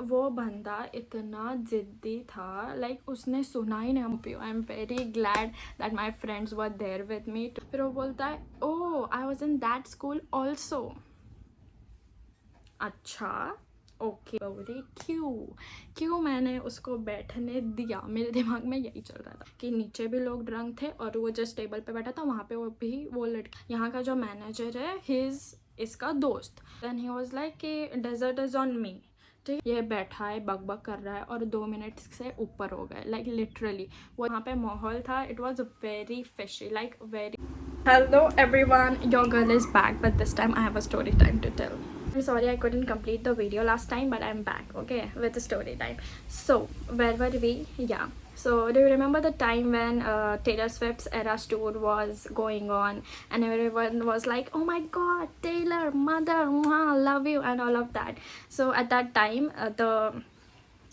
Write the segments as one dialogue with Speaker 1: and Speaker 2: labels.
Speaker 1: वो बंदा इतना ज़िद्दी था, लाइक उसने सुना ही नहीं। I am very glad that my friends were there with me. फिर वो बोलता है, oh I was in that school also. अच्छा ओके बोली, क्यों क्यों मैंने उसको बैठने दिया। मेरे दिमाग में यही चल रहा था कि नीचे भी लोग ड्रंक थे और वो जिस टेबल पे बैठा था वहाँ पे वो भी वो लड़की, यहाँ का जो मैनेजर है हिज इसका दोस्त। देन ही वाज लाइक कि डेजर्ट इज़ ऑन मी। ठीक, ये बैठा है बक बक कर रहा है और 2 मिनट से ऊपर हो गए, लाइक लिटरली वो वहाँ पे माहौल था। It was very fishy, like very. Hello everyone, your girl is back, but this time I have a story time to tell. I'm sorry I couldn't complete the video last time, but I'm back, okay, with the story time. So, where were we? Yeah. So, do you remember the time when Taylor Swift's Eras Tour was going on and everyone was like, oh my god, Taylor, mother, mwah, love you, and all of that. So, at that time,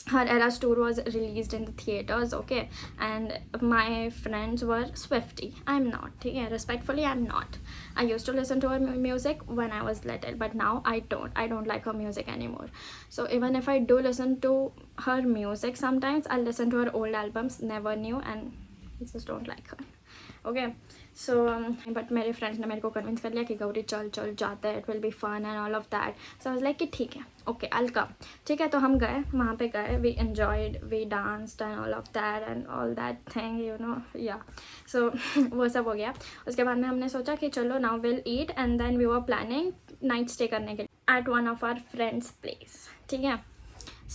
Speaker 1: her Eras Tour was released in the theaters, okay, and my friends were Swifty. I'm not, okay, respectfully I'm not. I used to listen to her music when I was little, but now I don't like her music anymore. So even if I do listen to her music, sometimes I'll listen to her old albums, never new, and I just don't like her. Okay so but मेरे friends ने मेरे को convince कर लिया कि गौरी चल चल जाते हैं, it will be fun and all of that. So I was like कि ठीक है, ओके आई विल कम. ठीक है, तो हम गए वहाँ पे गए, we enjoyed, we danced and all of that and all that thing, you know, yeah. So वो सब हो गया. उसके बाद में हमने सोचा कि चलो now will eat and then we were planning night stay करने के लिए at one of our friends place. ठीक है.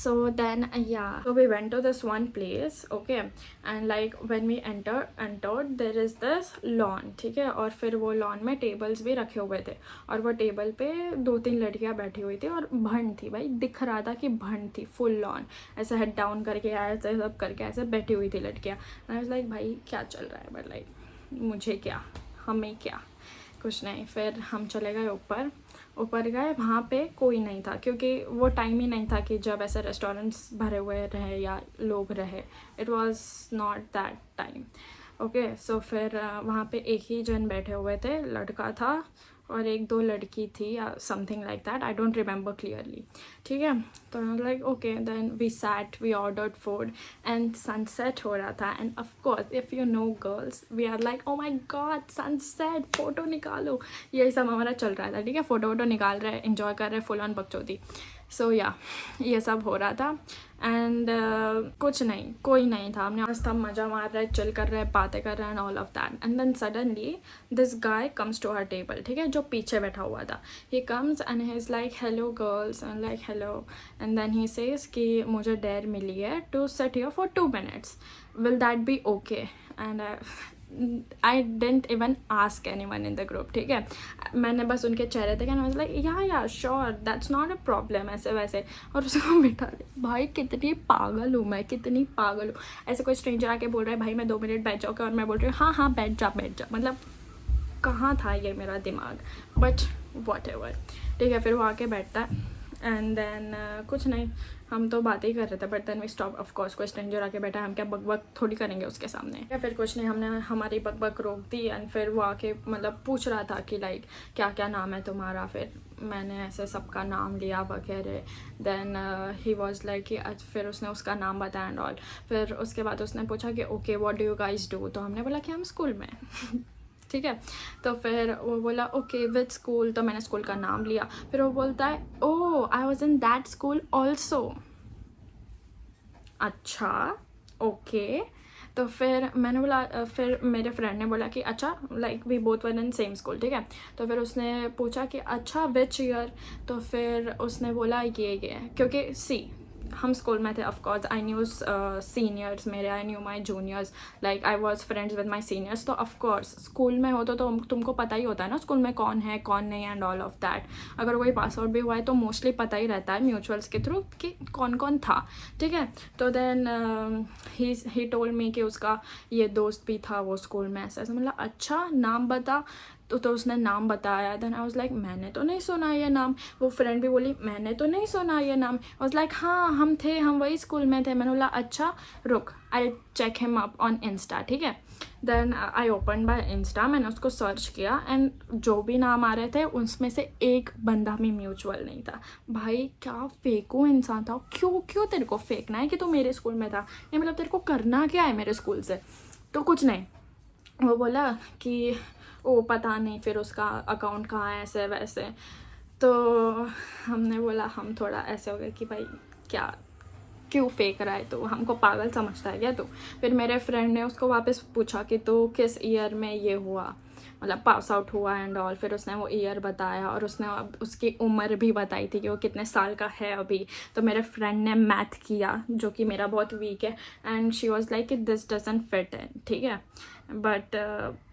Speaker 1: So then yeah, so we went to this one place, okay, and like when we entered there is this lawn. ठीक है, और फिर वो लॉन में टेबल्स भी रखे हुए थे और वो टेबल पे 2-3 लड़कियां बैठी हुई थी और भंड थी भाई, दिख रहा था कि भंड थी. फुल लॉन ऐसे हेड डाउन करके ऐसे सब करके ऐसे बैठी हुई थी लड़कियां. आई वाज लाइक भाई क्या चल रहा है, बट लाइक मुझे क्या, हमें क्या, कुछ नहीं. फिर हम चले गए ऊपर गए, वहाँ पे कोई नहीं था क्योंकि वो टाइम ही नहीं था कि जब ऐसे रेस्टोरेंट्स भरे हुए रहे या लोग रहे. It was not that time. Okay, so फिर वहाँ पे एक ही जन बैठे हुए थे, लड़का था और 1-2 लड़की थी या something like that, I don't remember clearly. ठीक है, तो like okay, then we sat, we ordered food and sunset हो रहा था. And of course if you know girls, we are like oh my god sunset, photo निकालो, यही सब हमारा चल रहा था. ठीक है, फ़ोटो वोटो निकाल रहे, इन्जॉय कर रहे, फुल ऑन बकचोदी. सो या, ये सब हो रहा था. एंड कुछ नहीं, कोई नहीं था. हमने बस हम मज़ा मार रहे, चिल कर रहे, बातें कर रहे हैं all of that. And then suddenly this guy comes to her table. ठीक है, जो पीछे बैठा हुआ था, he comes and he is like hello girls, and like hello. And then he says कि मुझे डेयर मिली है to sit here for 2 minutes, will that be okay. And I didn't even ask anyone in the group. ठीक है, मैंने बस उनके चेहरे देखे एंड आई वाज लाइक या sure, that's not a problem, ऐसे वैसे. और उसको बिठा रहे. भाई कितनी पागल हूँ मैं, कितनी पागल हूँ. ऐसे कोई स्ट्रेंजर आके बोल रहा है भाई मैं 2 मिनट बैठ जाऊँगा और मैं बोल रही हूँ हाँ हाँ बैठ जा. मतलब कहाँ था ये मेरा दिमाग, बट वॉट एवर. ठीक है, फिर वो आके बैठता है एंड देन कुछ नहीं, हम तो बातें ही कर रहे थे, but then we stop. Of course कोई स्ट्रेंजर आके बैठा, हम क्या बकबक थोड़ी करेंगे उसके सामने. या फिर कुछ नहीं, हमने हमारी बकबक रोक दी. एंड फिर वो आके मतलब पूछ रहा था कि लाइक क्या क्या नाम है तुम्हारा. फिर मैंने ऐसे सबका नाम लिया वगैरह. देन ही वॉज लाइक कि फिर उसने उसका नाम बताया एंड ऑल. फिर उसके बाद उसने पूछा कि okay what do you guys do. तो हमने बोला कि हम स्कूल में. ठीक है, तो फिर वो बोला ओके विद स्कूल. तो मैंने स्कूल का नाम लिया. फिर वो बोलता है oh I was in that school also. अच्छा ओके. तो फिर मैंने बोला, फिर मेरे फ्रेंड ने बोला कि अच्छा like we both one in same school. ठीक है, तो फिर उसने पूछा कि अच्छा विच ईयर. तो फिर उसने बोला ये क्योंकि सी हम स्कूल में थे. ऑफकोर्स आई न्यू सीनियर्स मेरे, I knew my juniors, like I was friends with my seniors. तो ऑफकोर्स स्कूल में हो तो तुमको पता ही होता है ना स्कूल में कौन है कौन नहीं एंड ऑल ऑफ दैट. अगर कोई पास आउट भी हुआ है तो मोस्टली पता ही रहता है म्यूचुअल्स के थ्रू कि कौन कौन था. ठीक है, तो देन ही टोल्ड मी कि उसका ये दोस्त भी था वो स्कूल में ऐसा ऐसा. मतलब अच्छा नाम बता. तो उसने नाम बताया. देन आई वाज लाइक मैंने तो नहीं सुना ये नाम. वो फ्रेंड भी बोली मैंने तो नहीं सुना ये नाम. आई वाज लाइक हाँ हम वही स्कूल में थे. मैंने बोला अच्छा रुक, I check him up on Insta. ठीक है. Then I open by Insta. मैंने उसको सर्च किया एंड जो भी नाम आ रहे थे उसमें से एक बंदा भी म्यूचुअल नहीं था. भाई क्या फेंकू इंसान था. क्यों तेरे को फेंकना है कि तू मेरे स्कूल में था. नहीं मतलब तेरे को करना क्या है मेरे स्कूल से. तो कुछ नहीं, वो बोला कि ओ पता नहीं फिर उसका अकाउंट कहाँ है ऐसे वैसे. तो हमने बोला, हम थोड़ा ऐसे हो गए कि भाई क्या क्यों फेंक रहा है, तो हमको पागल समझता है क्या तू. फिर मेरे फ्रेंड ने उसको वापस पूछा कि तो किस ईयर में ये हुआ, मतलब पास आउट हुआ एंड ऑल. फिर उसने वो ईयर बताया और उसने उसकी उम्र भी बताई थी कि वो कितने साल का है अभी. तो मेरे फ्रेंड ने मैथ किया जो कि मेरा बहुत वीक है and she was like this doesn't fit in. ठीक है. But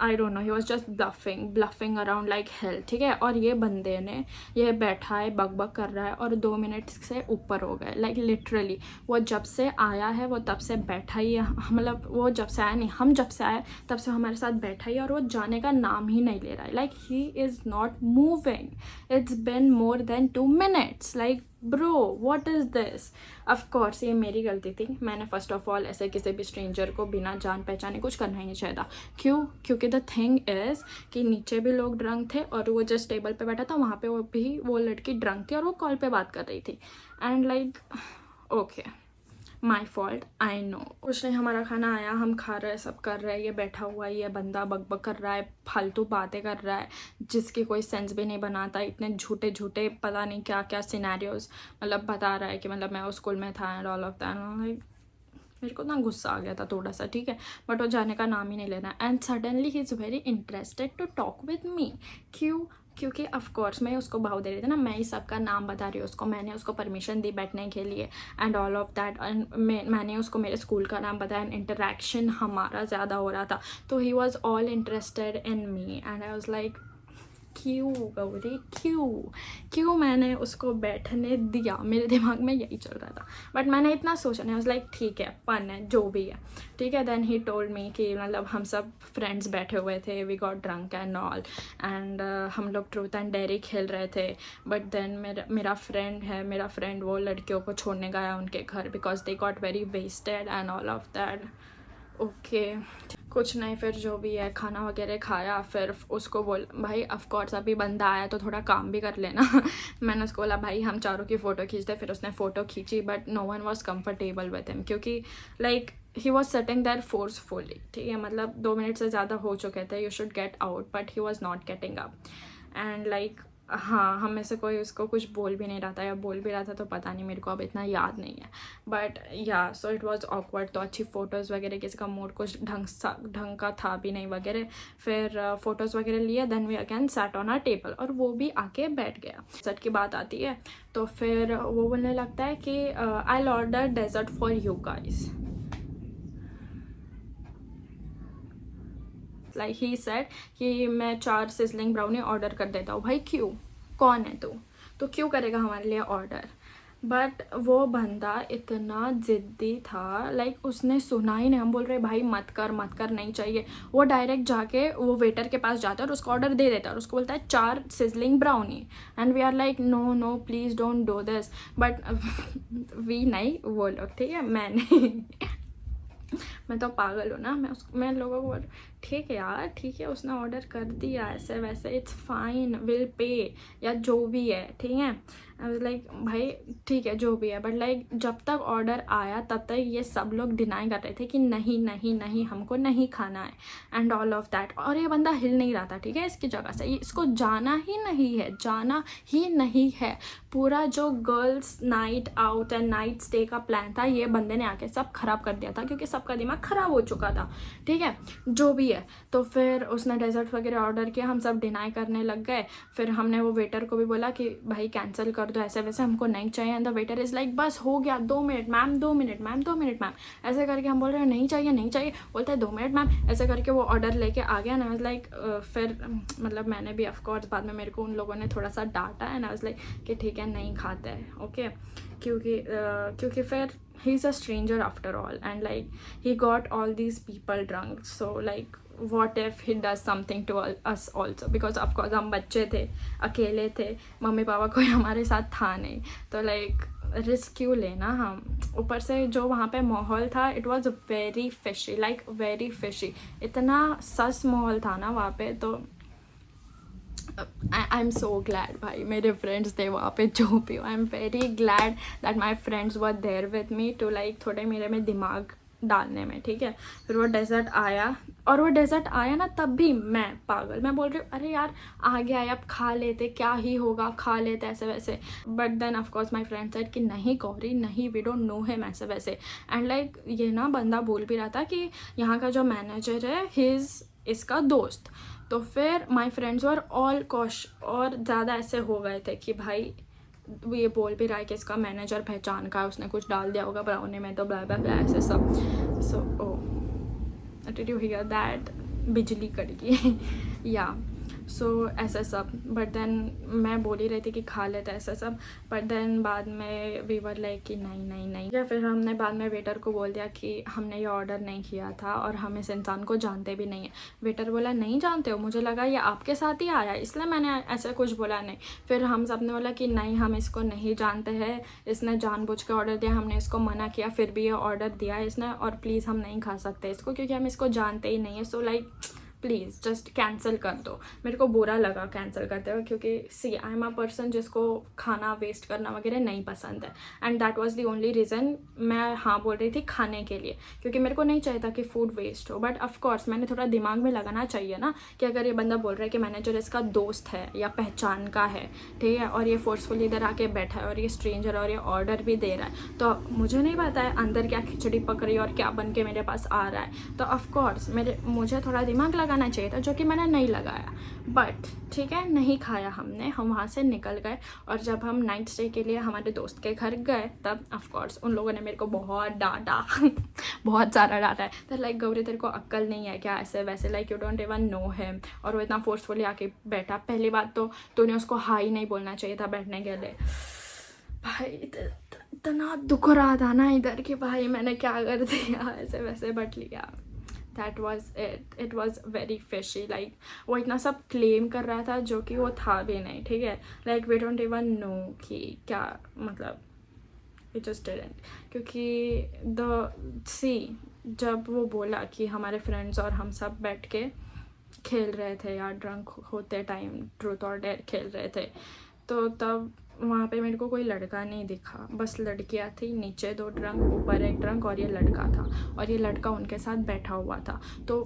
Speaker 1: I don't know, he was just bluffing around like hell. ठीक है. और ये बंदे ने ये बैठा है बक कर रहा है और 2 मिनट से ऊपर हो गए. लाइक लिटरली वो जब से आया है वो तब से बैठा ही है. मतलब वो जब से आया नहीं, हम जब से आए तब से हमारे साथ बैठा ही और वो जाने का नाम ही नहीं ले रहा है. Like he is not moving. It's been more than 2 minutes. Like bro what is this. Of course ये मेरी गलती थी. मैंने फर्स्ट ऑफ ऑल ऐसे किसी भी स्ट्रेंजर को बिना जान पहचाने कुछ करना ही नहीं चाहिए था. क्योंकि द थिंग इज़ कि नीचे भी लोग ड्रंक थे और वो जिस टेबल पे बैठा था वहाँ पे वो लड़की ड्रंक थी और वो कॉल पे बात कर रही थी. And like okay, my fault, I know. कुछ नहीं, हमारा खाना आया, हम खा रहे हैं, सब कर रहे हैं. ये बैठा हुआ है, ये बंदा बकबक कर रहा है, फालतू बातें कर रहा है जिसकी कोई सेंस भी नहीं बनाता. इतने झूठे पता नहीं क्या क्या सिनेरियोज मतलब बता रहा है कि मतलब मैं उस स्कूल में था and all of that. Like मेरे को ना गुस्सा आ गया था थोड़ा सा. ठीक है. बट वो जाने का नाम ही नहीं लेना. And suddenly he is very interested to talk with me. क्योंकि ऑफकोर्स मैं उसको भाव दे रही थी ना, मैं ही सबका नाम बता रही हूँ उसको. मैंने उसको परमिशन दी बैठने के लिए and all of that. And मैंने उसको मेरे स्कूल का नाम बताया एंड इंटरेक्शन हमारा ज़्यादा हो रहा था. तो he was all interested in me and I was like क्यों गौरी क्यों मैंने उसको बैठने दिया. मेरे दिमाग में यही चल रहा था. बट मैंने इतना सोचा नहीं. आई वाज लाइक ठीक है, फन है, जो भी है. ठीक है. देन ही टोल्ड मी कि मतलब हम सब फ्रेंड्स बैठे हुए थे, we got drunk and all एंड हम लोग ट्रूथ एंड डेयरी खेल रहे थे. बट देन मेरा फ्रेंड वो लड़कियों को छोड़ने गया उनके घर because they got very wasted and all of that. Okay कुछ नहीं, फिर जो भी है खाना वगैरह खाया. फिर उसको बोल भाई ऑफकोर्स अभी बंदा आया तो थोड़ा काम भी कर लेना. मैंने उसको बोला भाई हम चारों की फ़ोटो खींचते. फिर उसने फ़ोटो खींची but no one was comfortable with him क्योंकि like he was sitting there forcefully. ठीक है. मतलब 2 मिनट से ज़्यादा हो चुके थे. You should get out but he was not getting up. And like हाँ, हम में से कोई उसको कुछ बोल भी नहीं रहा था या बोल भी रहा था तो पता नहीं, मेरे को अब इतना याद नहीं है. बट या सो इट वाज ऑकवर्ड. तो अच्छी फ़ोटोज़ वगैरह किसी का मूड कुछ ढंग का था भी नहीं वगैरह. फिर फ़ोटोज़ वगैरह लिए. Then we again sat on our table और वो भी आके बैठ गया. डेजर्ट की बात आती है तो फिर वो बोलने लगता है कि I will order dessert for you guys. Like he said कि मैं 4 सिजलिंग ब्राउनी ऑर्डर कर देता हूँ. भाई क्यों, कौन है तू, तो क्यों करेगा हमारे लिए ऑर्डर. बट वो बंदा इतना ज़िद्दी था. लाइक उसने सुना ही नहीं. हम बोल रहे भाई मत कर नहीं चाहिए. वो डायरेक्ट जाके वो वेटर के पास जाता है और उसको ऑर्डर दे देता है और उसको बोलता है 4 sizzling brownie. And we are like no please don't do this. But we नहीं, वो लोग. ठीक है. मैं नहीं. मैं तो पागल हूँ ना. मैं लोगों को ठीक है यार, ठीक है उसने ऑर्डर कर दिया ऐसे वैसे, इट्स फाइन, विल पे या जो भी है. ठीक है. आई वाज लाइक भाई ठीक है जो भी है. बट लाइक जब तक ऑर्डर आया तब तक ये सब लोग डिनाई कर रहे थे कि नहीं हमको नहीं खाना है एंड ऑल ऑफ दैट. और ये बंदा हिल नहीं रहा था. ठीक है. इसकी जगह से इसको जाना ही नहीं है. पूरा जो girls night out and night stay का प्लान था ये बंदे ने आके सब खराब कर दिया था क्योंकि सबका दिमाग खराब हो चुका था. ठीक है. जो भी है. तो फिर उसने डेजर्ट वगैरह ऑर्डर किया. हम सब डिनाई करने लग गए. फिर हमने वो वेटर को भी बोला कि भाई कैंसिल कर दो ऐसे वैसे, हमको नहीं चाहिए. And the waiter is like बस हो गया 2 मिनट मैम, 2 मिनट मैम ऐसे करके. हम बोल रहे हैं नहीं चाहिए. बोलता है 2 मिनट मैम. ऐसे करके वो ऑर्डर लेके आ गया. ना लाइक फिर मतलब मैंने भी ऑफकोर्स बाद में मेरे को उन लोगों ने थोड़ा सा डांटा. एंड आई वाज लाइक कि ठीक है नहीं खाते हैं. ओके. क्योंकि फिर he is a stranger after all and like he got all these people drunk. So like what if he does something to us also, because of course हम बच्चे थे, अकेले थे, मम्मी पापा कोई हमारे साथ था नहीं, तो लाइक रिस्क क्यों लेना हम। ऊपर से जो वहाँ पे माहौल था, it was very fishy, like very fishy, इतना सस माहौल था ना वहाँ पे। तो आई एम सो ग्लैड भाई मेरे फ्रेंड्स थे वहाँ पे जो भी, I am very glad that my friends were there with me to like थोड़े मेरे में दिमाग डालने में, ठीक है। फिर वो डेजर्ट आया, और वो डेजर्ट आया ना, तब भी मैं पागल, मैं बोल रही हूँ अरे यार आ गया है, अब खा लेते, क्या ही होगा, खा लेते ऐसे वैसे। But then of course my friend said कि नहीं गौरी नहीं, वी डोंट नो हिम ऐसे वैसे। एंड लाइक ये ना बंदा बोल भी रहा था कि यहाँ का जो मैनेजर है हिज इसका दोस्त। तो फिर माई फ्रेंड्स वर ऑल कॉश, और ज़्यादा ऐसे हो गए थे कि भाई वो ये बोल भी रहा है कि इसका मैनेजर पहचान का है, उसने कुछ डाल दिया होगा ब्राउनी में, तो ब्ला ब्ला ब्ला ऐसे सब। सो ओ डिड यू हियर दैट, बिजली कड़की या सो ऐसा सब। बट देन मैं बोल ही रही थी कि खा लेते ऐसा सब, बट देन बाद में वी वर लाइक कि नहीं नहीं नहीं। या फिर हमने बाद में वेटर को बोल दिया कि हमने ये ऑर्डर नहीं किया था और हम इस इंसान को जानते भी नहीं है। वेटर बोला नहीं जानते हो, मुझे लगा ये आपके साथ ही आया इसलिए मैंने ऐसा कुछ बोला नहीं। फिर हम सब ने बोला कि नहीं हम इसको नहीं जानते हैं, इसने जानबूझ के ऑर्डर दिया, हमने इसको मना किया फिर भी ये ऑर्डर दिया है इसने, और प्लीज़ हम नहीं खा सकते इसको क्योंकि हम इसको जानते ही नहीं है। So like please just cancel कर दो। मेरे को बुरा लगा कैंसिल करते हुए, क्योंकि सी आई एम अ पर्सन जिसको खाना वेस्ट करना वगैरह नहीं पसंद है, and that was the only reason मैं हाँ बोल रही थी खाने के लिए, क्योंकि मेरे को नहीं चाहिए था कि फूड वेस्ट हो। बट ऑफकोर्स मैंने थोड़ा दिमाग में लगाना चाहिए ना कि अगर ये बंदा बोल रहा है कि मैनेजर इसका दोस्त है या पहचान का है, ठीक है, और ये फोर्सफुली इधर आके बैठा है और ये स्ट्रेंजर और ये ऑर्डर भी दे रहा है, तो मुझे नहीं पता है अंदर क्या खिचड़ी पक रही है और क्या बन के मेरे पास आ रहा है। तो ऑफकोर्स मुझे थोड़ा दिमाग लगाना चाहिए था, जो कि मैंने नहीं लगाया। बट ठीक है, नहीं खाया हमने, हम वहाँ से निकल गए। और जब हम नाइट स्टे के लिए हमारे दोस्त के घर गए, तब ऑफकोर्स उन लोगों ने मेरे को बहुत डांटा बहुत सारा डांटा है। तो लाइक गौरी तेरे को अक्ल नहीं है क्या, ऐसे वैसे, like you don't even know him, और वो इतना फोर्सफुली आके बैठा। पहली बात तो तूने उसको हाई नहीं बोलना चाहिए था बैठने के लिए। भाई इतना दुख रहा था ना इधर कि भाई मैंने क्या कर दिया ऐसे वैसे। बट लिया, that was it was very fishy. Like वो इतना सब क्लेम कर रहा था जो कि वो था भी नहीं, ठीक है। Like we don't even know कि क्या मतलब, इट जस्ट डिडंट। क्योंकि जब वो बोला कि हमारे फ्रेंड्स और हम सब बैठ के खेल रहे थे यार, ड्रंक होते टाइम ट्रूथ और डेयर खेल रहे थे, तो तब वहाँ पे मेरे को कोई लड़का नहीं दिखा, बस लड़कियाँ थी, नीचे 2 ड्रंक, ऊपर 1 ड्रंक, और ये लड़का था, और ये लड़का उनके साथ बैठा हुआ था। तो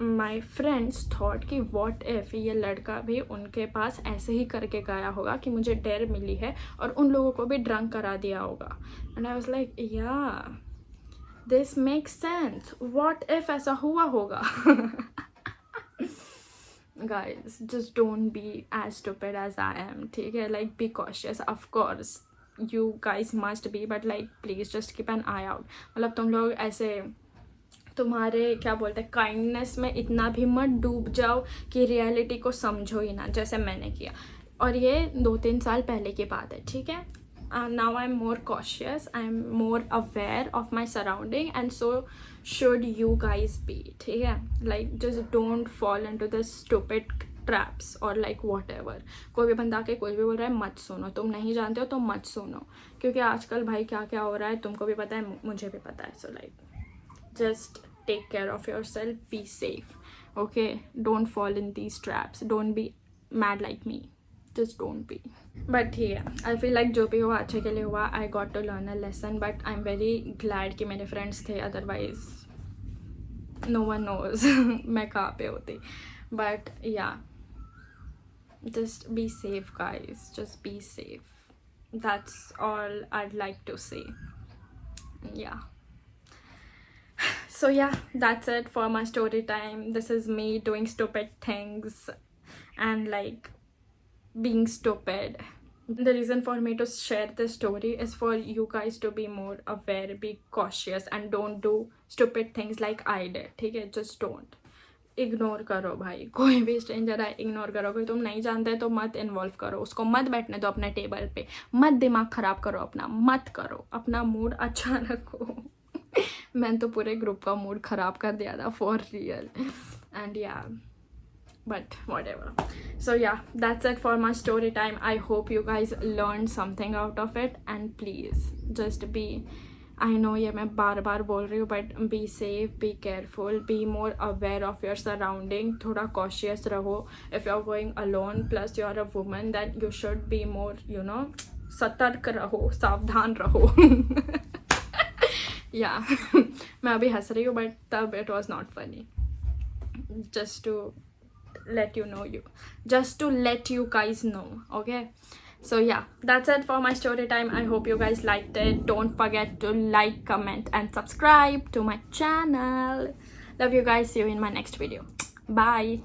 Speaker 1: माय फ्रेंड्स थॉट कि व्हाट इफ़ ये लड़का भी उनके पास ऐसे ही करके गया होगा कि मुझे डेयर मिली है और उन लोगों को भी ड्रंक करा दिया होगा। एंड आई वाज लाइक या this makes sense, what if ऐसा हुआ होगा। Guys, just don't be as stupid as I am, ठीक है। Like be cautious, of course you guys must be, but like please just keep an eye out। मतलब तुम लोग ऐसे तुम्हारे क्या बोलते हैं काइंडनेस में इतना भी मत डूब जाओ कि रियलिटी को समझो ही ना, जैसे मैंने किया। और ये 2-3 साल पहले की बात है, ठीक है। Now I'm more cautious, I'm more aware of my surrounding, and so should you guys be, ठीक है। Like just don't fall into this stupid traps or like whatever। कोई भी बंदा के कोई भी बोल रहा है मत सुनो, तुम नहीं जानते हो तो मत सुनो, क्योंकि आजकल भाई क्या क्या हो रहा है तुमको भी पता है, मुझे भी पता है। So like just take care of yourself, be safe, okay? Don't fall in these traps, don't be mad like me, just don't be। But yeah, I feel like जो भी हुआ अच्छे के लिए हुआ। I got to learn a lesson, but I'm very glad कि मेरे friends थे, otherwise no one knows मैं कहाँ पे होती। But yeah, just be safe guys, just be safe, that's all I'd like to say। Yeah, so yeah, that's it for my story time। This is me doing stupid things and like being stupid. The reason for me to share this story is for you guys to be more aware, be cautious, and don't do stupid things like I did, ठीक है। just don't, ignore करो भाई, कोई भी stranger है ignore करो। कोई तुम नहीं जानते तो मत इन्वॉल्व करो, उसको मत बैठने दो अपने टेबल पे, मत दिमाग ख़राब करो अपना, मत करो, अपना मूड अच्छा रखो। मैंने तो पूरे ग्रुप का मूड ख़राब कर दिया था for real. and yeah, but whatever. So yeah, that's it for my story time. I hope you guys learned something out of it, and please just be, I know ये मैं बार बार बोल रही हूँ, but be safe, be careful, be more aware of your surrounding. थोड़ा cautious रहो. If you're going alone plus you're a woman, then you should be more, you know, सतर्क रहो, सावधान रहो. Yeah. मैं अभी हंस रही हूँ, but तब it was not funny. Just to let you know, just to let you guys know, okay? So yeah, that's it for my story time. I hope you guys liked it. Don't forget to like, comment and subscribe to my channel. Love you guys. See you in my next video. Bye.